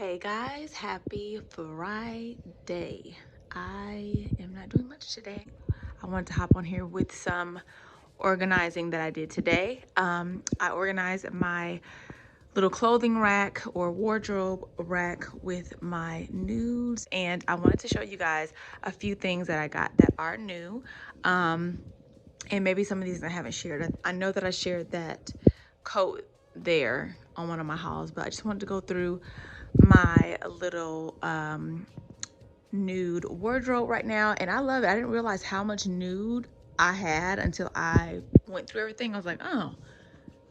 Hey guys, happy Friday. I am not doing much today. I wanted to hop on here with some organizing that I did today. I organized my little clothing rack or wardrobe rack with my nudes, and I wanted to show you guys a few things that I got that are new. And maybe some of these I haven't shared. I know that I shared that coat there on one of my hauls, but I just wanted to go through my little nude wardrobe right now, and I love it. I didn't realize how much nude I had until I went through everything. I was like, oh,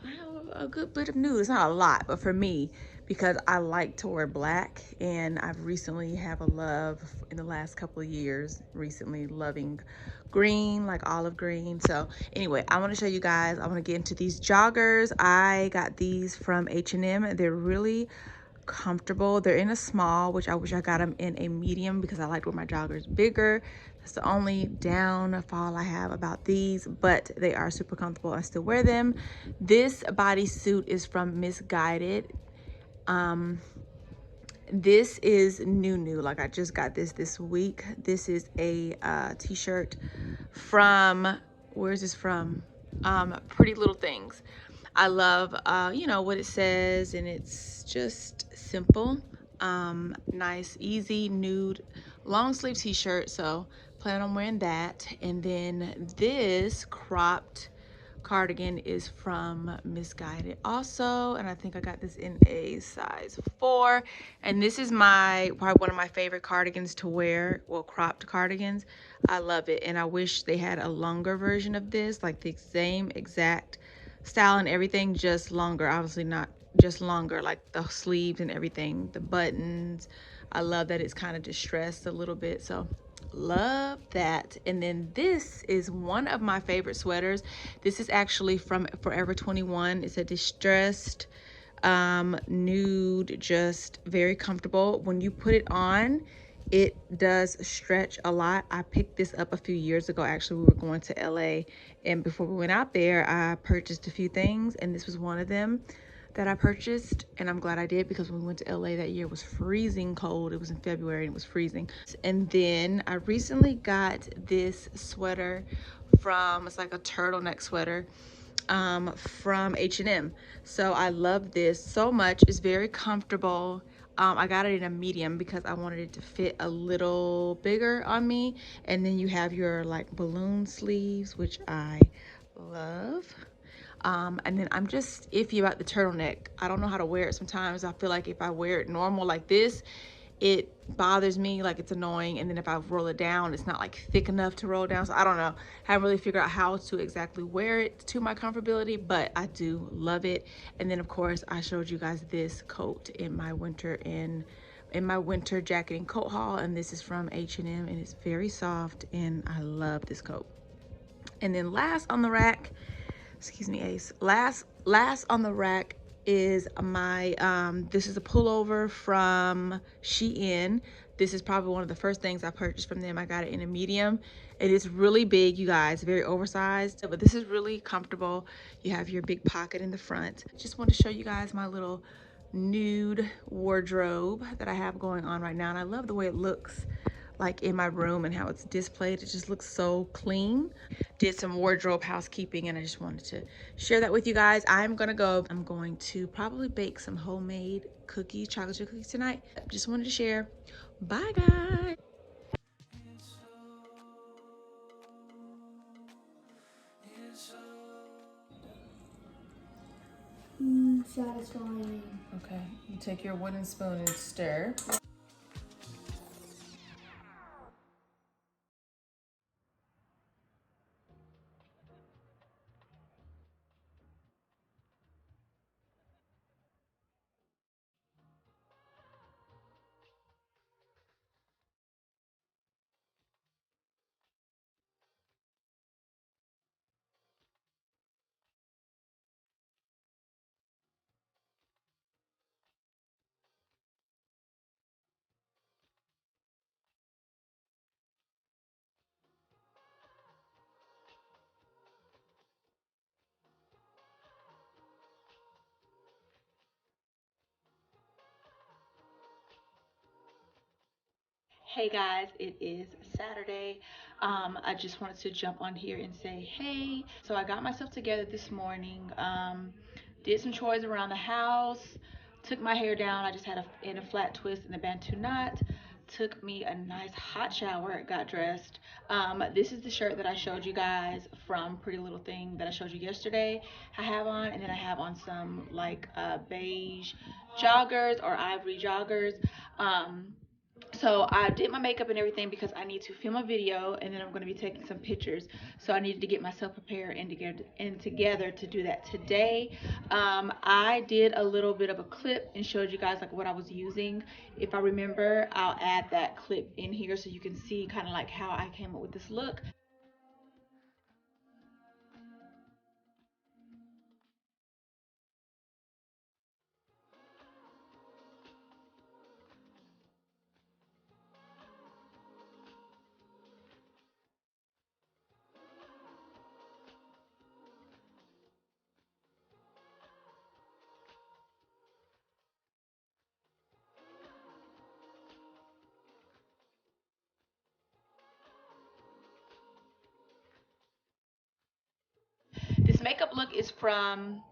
I have a good bit of nude. It's not a lot, but for me, because I like to wear black, and I've recently have a love in the last couple of years, recently loving green, like olive green. So anyway, I want to show you guys. I want to get into these joggers. I got these from H&M. They're really comfortable. They're in a small, which I wish I got them in a medium because I like to wear my joggers bigger. That's the only downfall I have about these, but they are super comfortable. I still wear them. This bodysuit is from Misguided. This is new. Like I just got this week. This is a t-shirt from, where is this from? Pretty Little Things. I love you know what it says, and it's just simple. Nice, easy, nude, long sleeve t-shirt. So plan on wearing that. And then this cropped cardigan is from Misguided also, and I think I got this in a size 4. And this is probably one of my favorite cardigans to wear. Well, cropped cardigans. I love it, and I wish they had a longer version of this, like the same exact style and everything, just longer. Obviously not just longer, like the sleeves and everything, the buttons. I love that it's kind of distressed a little bit, so love that. And then this is one of my favorite sweaters. This is actually from Forever 21. It's a distressed nude, just very comfortable. When you put it on, it does stretch a lot. I picked this up a few years ago. Actually, we were going to LA, and before we went out there, I purchased a few things, and this was one of them that I purchased, and I'm glad I did because when we went to LA that year, it was freezing cold. It was in February and it was freezing. And then I recently got this sweater from, it's like a turtleneck sweater from H&M. So I love this so much. It's very comfortable. I got it in a medium because I wanted it to fit a little bigger on me. And then you have your like balloon sleeves, which I love. And then I'm just iffy about the turtleneck. I don't know how to wear it sometimes. I feel like if I wear it normal like this, it bothers me, like it's annoying. And then if I roll it down, it's not like thick enough to roll down. So I don't know. I haven't really figured out how to exactly wear it to my comfortability, but I do love it. And then of course I showed you guys this coat in my winter jacket and coat haul, and this is from H&M, and it's very soft, and I love this coat. And then last on the rack, excuse me, Ace, last on the rack is my this is a pullover from Shein. This is probably one of the first things I purchased from them. I got it in a medium. It is really big, you guys, very oversized, but this is really comfortable. You have your big pocket in the front. Just want to show you guys my little nude wardrobe that I have going on right now, and I love the way it looks like in my room and how it's displayed. It just looks so clean. Did some wardrobe housekeeping, and I just wanted to share that with you guys. I'm going to probably bake some homemade cookies, chocolate chip cookies tonight. Just wanted to share. Bye guys. Satisfying. Okay, you take your wooden spoon and stir. Hey guys, it is Saturday. I just wanted to jump on here and say hey. So I got myself together this morning, did some chores around the house, took my hair down. I just had in a flat twist and a bantu knot. Took me a nice hot shower, got dressed. This is the shirt that I showed you guys from Pretty Little Thing that I showed you yesterday. I have on, and then I have on some like beige joggers or ivory joggers. So I did my makeup and everything because I need to film a video and then I'm going to be taking some pictures. So I needed to get myself prepared and together to do that today. I did a little bit of a clip and showed you guys like what I was using. If I remember, I'll add that clip in here so you can see kind of like how I came up with this look. This makeup look is from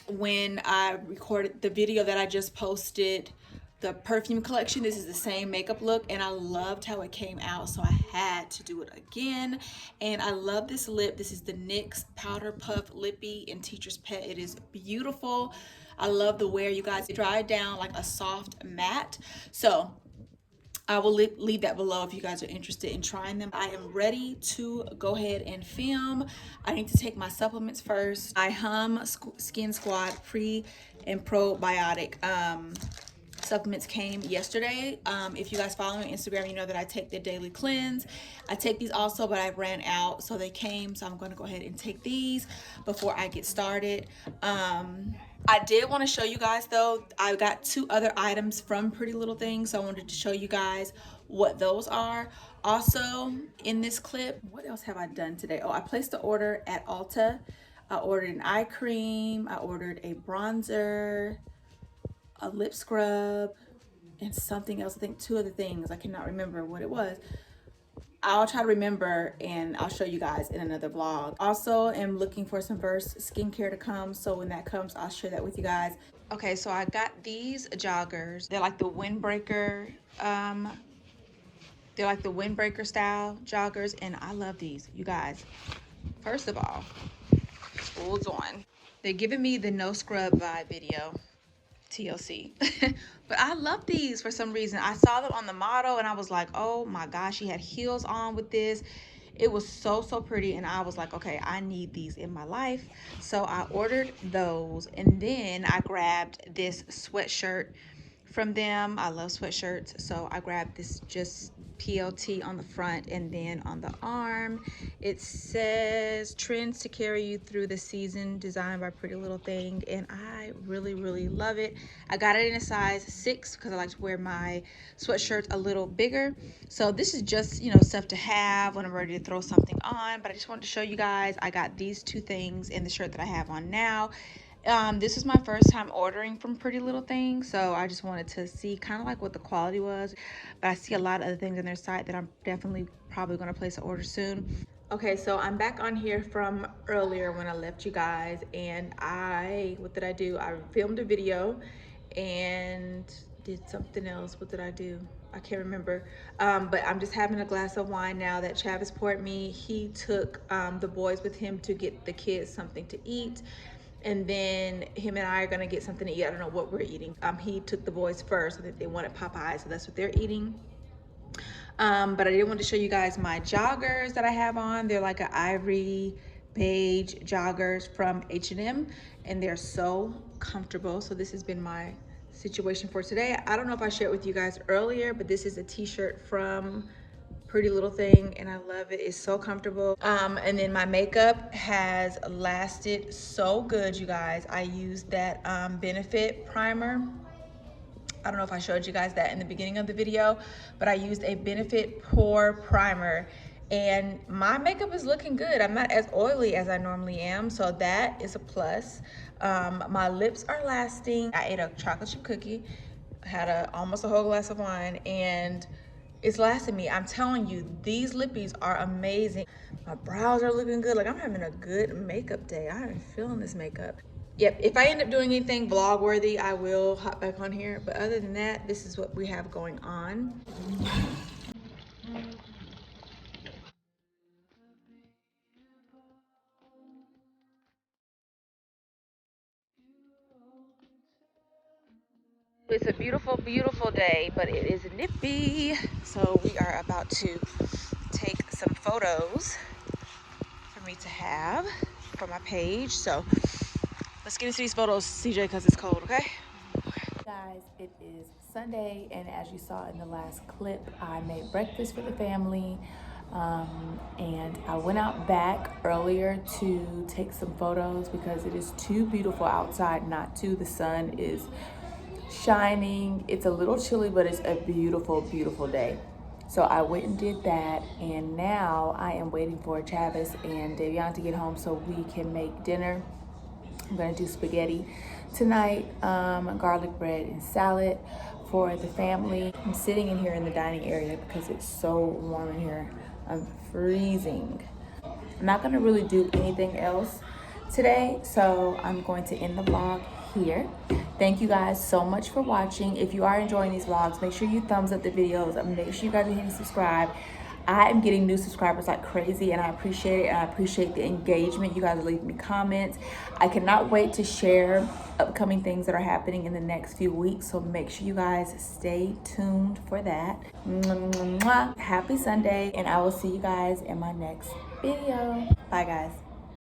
when I recorded the video that I just posted, the perfume collection. This is the same makeup look and I loved how it came out, so I had to do it again. And I love this lip. This is the NYX Powder Puff Lippy in Teacher's Pet. It is beautiful. I love the wear, you guys. It dried down like a soft matte. So I will leave that below if you guys are interested in trying them. I am ready to go ahead and film. I need to take my supplements first. I Skin Squad Pre and Probiotic supplements came yesterday. If you guys follow me on Instagram, you know that I take the daily cleanse. I take these also, but I ran out, so they came. So I'm going to go ahead and take these before I get started. I did want to show you guys though, I got two other items from Pretty Little Thing, so I wanted to show you guys what those are. Also in this clip, what else have I done today? Oh, I placed the order at Ulta. I ordered an eye cream, I ordered a bronzer, a lip scrub, and something else. I think two other things. I cannot remember what it was. I'll try to remember and I'll show you guys in another vlog. Also am looking for some Verse skincare to come, so when that comes I'll share that with you guys. Okay, so I got these joggers. They're like the windbreaker style joggers, and I love these, you guys. First of all, hold on. They're giving me the no scrub vibe video. TLC. But I love these for some reason. I saw them on the model and I was like, oh my gosh, she had heels on with this. It was so pretty, and I was like, okay, I need these in my life. So I ordered those, and then I grabbed this sweatshirt from them. I love sweatshirts, so I grabbed this just PLT on the front, and then on the arm it says trends to carry you through the season, designed by Pretty Little Thing, and I really love it. I got it in a size 6 because I like to wear my sweatshirts a little bigger. So this is just, you know, stuff to have when I'm ready to throw something on, but I just wanted to show you guys I got these two things in the shirt that I have on now. This is my first time ordering from Pretty Little Thing, so I just wanted to see kind of like what the quality was. But I see a lot of other things on their site that I'm definitely probably going to place an order soon. Okay, so I'm back on here from earlier when I left you guys, and what did I do? I filmed a video and did something else. What did I do? I can't remember. But I'm just having a glass of wine now that Travis poured me. He took the boys with him to get the kids something to eat. And then him and I are gonna get something to eat. I don't know what we're eating. He took the boys first. I think they wanted Popeyes, so that's what they're eating. But I did want to show you guys my joggers that I have on. They're like an ivory beige joggers from H&M, and they're so comfortable. So this has been my situation for today. I don't know if I shared with you guys earlier, but this is a t-shirt from Pretty Little Thing, and I love it. It's so comfortable. And then my makeup has lasted so good, you guys. I used that Benefit primer. I don't know if I showed you guys that in the beginning of the video, but I used a Benefit Pore Primer, and my makeup is looking good. I'm not as oily as I normally am, so that is a plus. My lips are lasting. I ate a chocolate chip cookie, had almost a whole glass of wine, and It's lasting me. I'm telling you, these Lippies are amazing. My brows are looking good. Like, I'm having a good makeup day. I'm feeling this makeup. Yep, if I end up doing anything vlog worthy, I will hop back on here. But other than that, this is what we have going on. It's a beautiful, beautiful day, but it is nippy. So we are about to take some photos for me to have for my page. So let's get into these photos, CJ, because it's cold, okay? Guys, it is Sunday, and as you saw in the last clip, I made breakfast for the family, and I went out back earlier to take some photos because it is too beautiful outside not to. The sun is shining. It's a little chilly, but it's a beautiful, beautiful day. So I went and did that, and now I am waiting for Travis and Davion to get home so we can make dinner. I'm gonna do spaghetti tonight, garlic bread and salad for the family. I'm sitting in here in the dining area because it's so warm in here. I'm freezing. I'm not gonna really do anything else today, so I'm going to end the vlog here. Thank you guys so much for watching. If you are enjoying these vlogs, make sure you thumbs up the videos and make sure you guys are hitting subscribe. I am getting new subscribers like crazy, and I appreciate it, and I appreciate the engagement. You guys are leaving me comments. I cannot wait to share upcoming things that are happening in the next few weeks, so make sure you guys stay tuned for that. Happy Sunday, and I will see you guys in my next video. Bye guys.